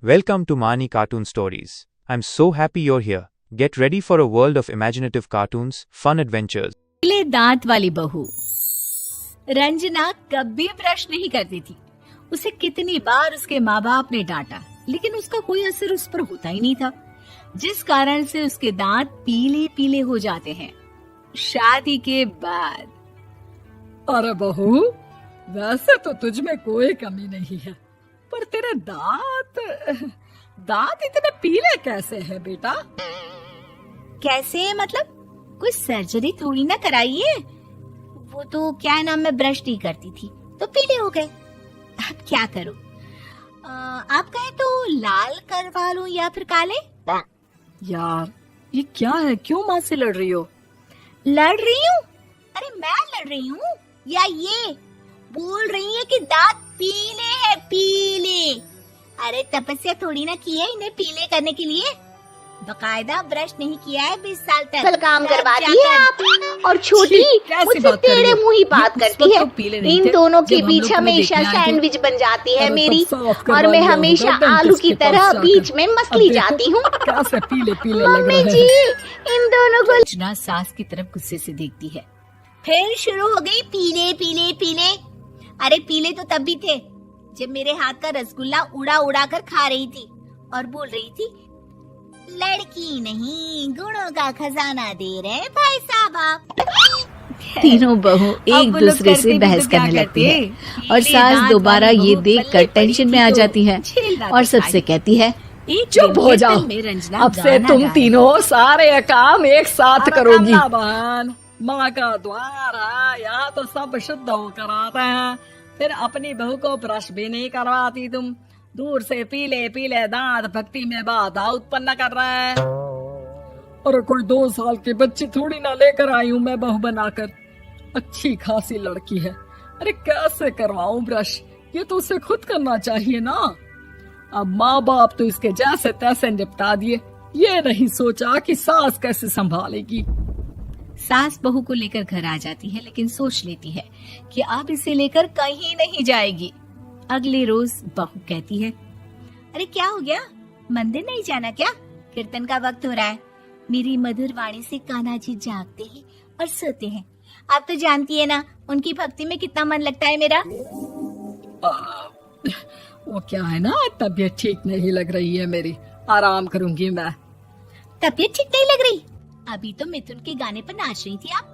Welcome to Mani Cartoon Stories. I'm so happy you're here. Get ready for a world of imaginative cartoons, fun adventures. पीले दांत वाली बहू। रंजना कभी brush नहीं करती थी। उसे कितनी बार उसके माँ बाप ने डांटा, लेकिन उसका कोई असर उस पर होता ही नहीं था, जिस कारण से उसके दांत पीले पीले हो जाते हैं। शादी के बाद अरे बहू, वैसे तो तुझ में कोई कमी नहीं है, पर तेरे दांत इतने पीले कैसे हैं बेटा? कैसे मतलब? कोई सर्जरी थोड़ी ना कराई है। वो तो क्या नाम, मैं ब्रश नहीं करती थी तो पीले हो गए। अब क्या करूं? आप कहें तो लाल करवा लूं या फिर काले? यार ये क्या है, क्यों माँ से लड़ रही हो? लड़ रही हूँ? अरे मैं लड़ रही हूँ या ये बोल रही है कि दांत पीले हैं, पीले। अरे तपस्या थोड़ी ना की है इन्हें पीले करने के लिए। बकायदा ब्रश नहीं किया है 20 साल तक। कल काम करवाती है आप, और छोटी मुझसे टेढ़े मुंह ही बात करती है। इन दोनों के बीच हमेशा सैंडविच बन जाती है मेरी, और मैं हमेशा आलू की तरह बीच में मसली जाती हूँ। मम्मी जी, इन दोनों को। रंजना सास की तरफ गुस्से से देखती है। फिर शुरू हो गई पीले पीले पीले। अरे पीले तो तब भी थे जब मेरे हाथ का रसगुल्ला उड़ा उड़ा कर खा रही थी और बोल रही थी, लड़की नहीं गुणों का खजाना दे रहे भाई साहब आप। तीनों बहू एक दूसरे से बहस करने लगती है और सास दोबारा ये देखकर टेंशन में आ जाती है और सबसे कहती है, चुप हो जाओ, अब से तुम तीनों सारे काम एक साथ करोगी। बहन, माँ का द्वार है, यहाँ तो सब शुद्ध होकर आते हैं, फिर अपनी बहू को ब्रश भी नहीं करवाती तुम। दूर से पीले पीले दांत भक्ति में बाधा उत्पन्न कर रहा है। और कोई 2 साल की बच्ची थोड़ी ना लेकर आई हूँ मैं बहू बनाकर। अच्छी खासी लड़की है, अरे कैसे करवाऊं ब्रश? ये तो उसे खुद करना चाहिए ना। अब माँ बाप तो इसके जैसे तैसे निपटा दिए, ये नहीं सोचा कि सास कैसे संभालेगी। सास बहू को लेकर घर आ जाती है, लेकिन सोच लेती है कि अब इसे लेकर कहीं नहीं जाएगी। अगले रोज बहू कहती है, अरे क्या हो गया, मंदिर नहीं जाना क्या? कीर्तन का वक्त हो रहा है। मेरी मधुर वाणी से कान्हा जी जागते हैं और सोते हैं। आप तो जानती है ना उनकी भक्ति में कितना मन लगता है मेरा। वो क्या है ना, तबीयत ठीक नहीं लग रही है मेरी, आराम करूंगी मैं। तबीयत ठीक नहीं लग रही? अभी तो मिथुन के गाने पर नाच रही थी आप,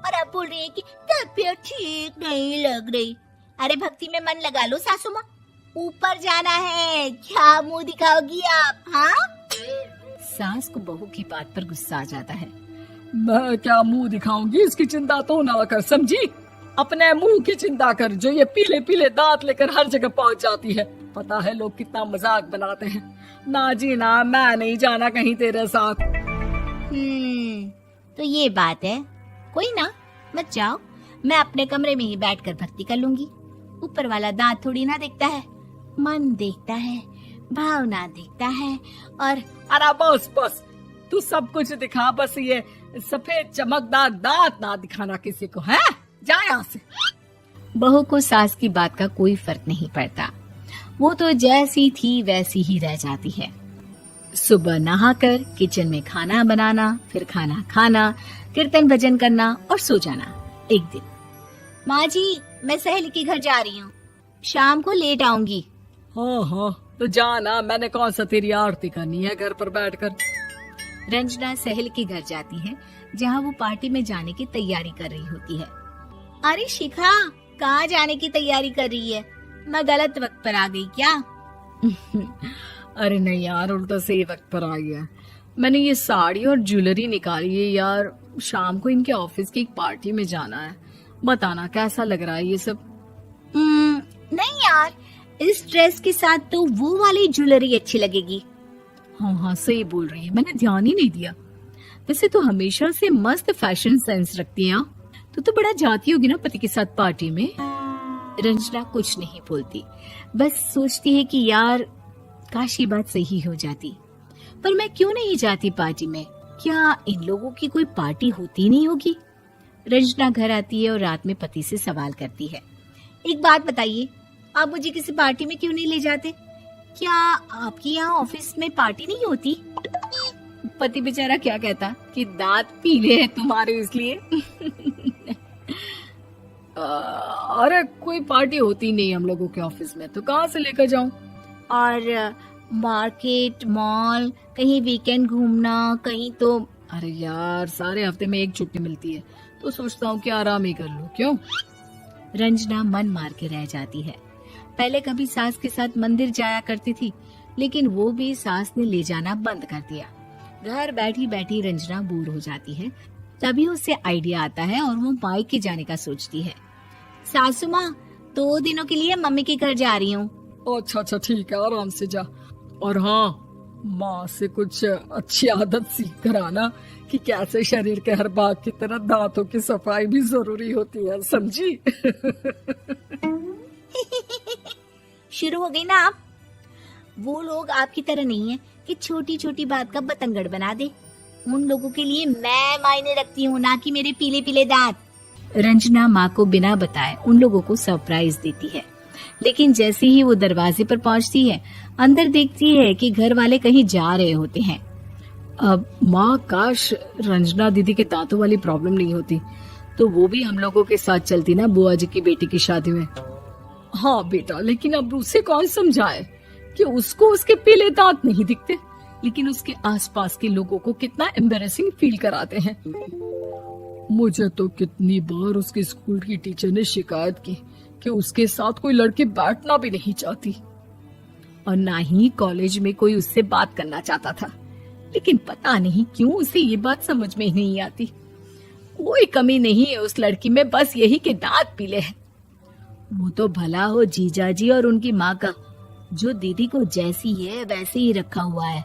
और अब बोल रही है कि तबीयत ठीक नहीं लग रही। अरे भक्ति में मन लगा लो सासू माँ, ऊपर जाना है, क्या मुंह दिखाओगी आप? हाँ? सास को बहू की बात पर गुस्सा आ जाता है। मैं क्या मुंह दिखाऊंगी, इसकी चिंता तो ना कर, समझी? अपने मुंह की चिंता कर, जो ये पीले पीले दांत लेकर हर जगह पहुंच जाती है। पता है लोग कितना मजाक बनाते हैं। ना जी ना, मैं नहीं जाना कहीं तेरे साथ। तो ये बात है, कोई ना, मत जाओ, मैं अपने कमरे में ही बैठकर भक्ति कर लूंगी। ऊपर वाला दांत थोड़ी ना देखता है, मन देखता है, भावना देखता है। और अरे बस बस, तू सब कुछ दिखा, बस ये सफेद चमकदार दांत ना दिखाना किसी को, है? जा यहाँ से। बहू को सास की बात का कोई फर्क नहीं पड़ता, वो तो जैसी थी वैसी ही रह जाती है। सुबह नहाकर किचन में खाना बनाना, फिर खाना खाना, कीर्तन भजन करना और सो जाना। एक दिन, माँ जी मैं सहेली के घर जा रही हूँ, शाम को लेट आऊंगी। हाँ, तो जाना, मैंने कौन सा तेरी आरती करनी है घर पर बैठकर। रंजना सहेली के घर जाती है, जहाँ वो पार्टी में जाने की तैयारी कर रही होती है। अरे शिखा, कहाँ जाने की तैयारी कर रही है? मैं गलत वक्त पर आ गई क्या? अरे नहीं यार, उल्टा सही वक्त पर आ गया। मैंने ये साड़ी और ज्वेलरी निकाली है यार, शाम को इनके ऑफिस की एक पार्टी में जाना है। बताना कैसा लग रहा है ये सब? नहीं यार, इस ड्रेस के साथ तो वो वाली ज्वेलरी अच्छी लगेगी। हाँ, सही बोल रही है, मैंने ध्यान ही नहीं दिया। वैसे तो हमेशा से मस्त फैशन सेंस रखती है। तो बड़ा जाती होगी ना पति के साथ पार्टी में। रंजना कुछ नहीं बोलती, बस सोचती है कि यार काश ये बात सही हो जाती, पर मैं क्यों नहीं जाती पार्टी में? क्या इन लोगों की कोई पार्टी होती नहीं होगी? रंजना घर आती है और रात में पति से सवाल करती है, एक बात बताइए, आप मुझे किसी पार्टी में क्यों नहीं ले जाते? क्या आपके यहाँ ऑफिस में पार्टी नहीं होती? पति बेचारा क्या कहता कि दांत पीले हैं तुम्हारे इसलिए। अरे कोई पार्टी होती नहीं हम लोगों के ऑफिस में, तो कहाँ से लेकर जाऊं? और मार्केट, मॉल, कहीं वीकेंड घूमना कहीं तो। अरे यार सारे हफ्ते में एक छुट्टी मिलती है, तो सोचता हूँ कि आराम ही कर लूं। क्यों? रंजना मन मार के रह जाती है। पहले कभी सास के साथ मंदिर जाया करती थी, लेकिन वो भी सास ने ले जाना बंद कर दिया। घर बैठी बैठी रंजना बोर हो जाती है। तभी उसे आइडिया आता है और वो मायके जाने का सोचती है। सासू माँ, 2 दिनों के लिए मम्मी के घर जा रही हूँ। अच्छा ठीक है, आराम से जा। और हाँ, माँ से कुछ अच्छी आदत सीख कर आना कि कैसे शरीर के हर भाग की तरह दांतों की सफाई भी जरूरी होती है, समझी? शुरू हो गई ना आप? वो लोग आपकी तरह नहीं है कि छोटी छोटी बात का बतंगड़ बना दे। उन लोगों के लिए मैं मायने रखती हूँ, ना कि मेरे पीले पीले दांत। रंजना माँ को बिना बताए उन लोगों को सरप्राइज देती है, लेकिन जैसे ही वो दरवाजे पर पहुंचती है, अंदर देखती है कि घर वाले कहीं जा रहे होते हैं। अब माँ, काश रंजना दीदी के दांतों वाली प्रॉब्लम नहीं होती, तो वो भी हम लोगों के साथ चलती ना बुआ जी की बेटी की शादी में। हाँ बेटा, लेकिन अब उसे कौन समझाए कि उसको उसके पीले दांत नहीं दिखते, लेकिन उसके आसपास के लोगों को कितना एम्बैरेसिंग फील कराते हैं। मुझे तो कितनी बार उसके स्कूल की टीचर ने शिकायत की कि उसके साथ कोई लड़की बैठना भी नहीं चाहती, और ना ही कॉलेज में कोई उससे बात करना चाहता था। लेकिन पता नहीं क्यों उसे ये बात समझ में ही नहीं आती। कोई कमी नहीं है उस लड़की में, बस यही कि दांत पीले हैं। वो तो भला हो जीजा जी और उनकी माँ का, जो दीदी को जैसी है वैसे ही रखा हुआ है।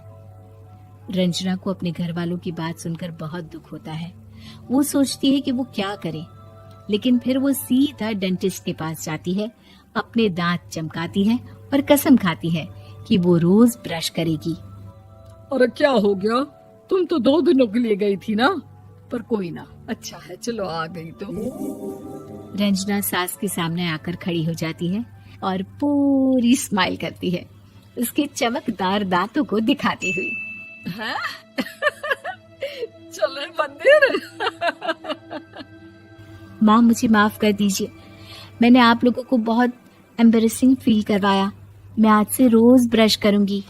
रंजना को अपने घर वालों की बात सुनकर बहुत दुख होता है। वो सोचती है कि वो क्या करे, लेकिन फिर वो सीधा डेंटिस्ट के पास जाती है, अपने दांत चमकाती है और कसम खाती है कि वो रोज ब्रश करेगी। अरे क्या हो गया? तुम तो 2 दिनों के लिए गई थी ना, पर कोई ना, अच्छा है, चलो आ गई तो। रंजना सास के सामने आकर खड़ी हो जाती है और पूरी स्माइल करती है, उसके चमकदार दांतों को दिखाती हुई। हैं? चले मंदिर? माँ, मुझे माफ कर दीजिए, मैंने आप लोगों को बहुत एम्बैरेसिंग फील करवाया। मैं आज से रोज ब्रश करूंगी।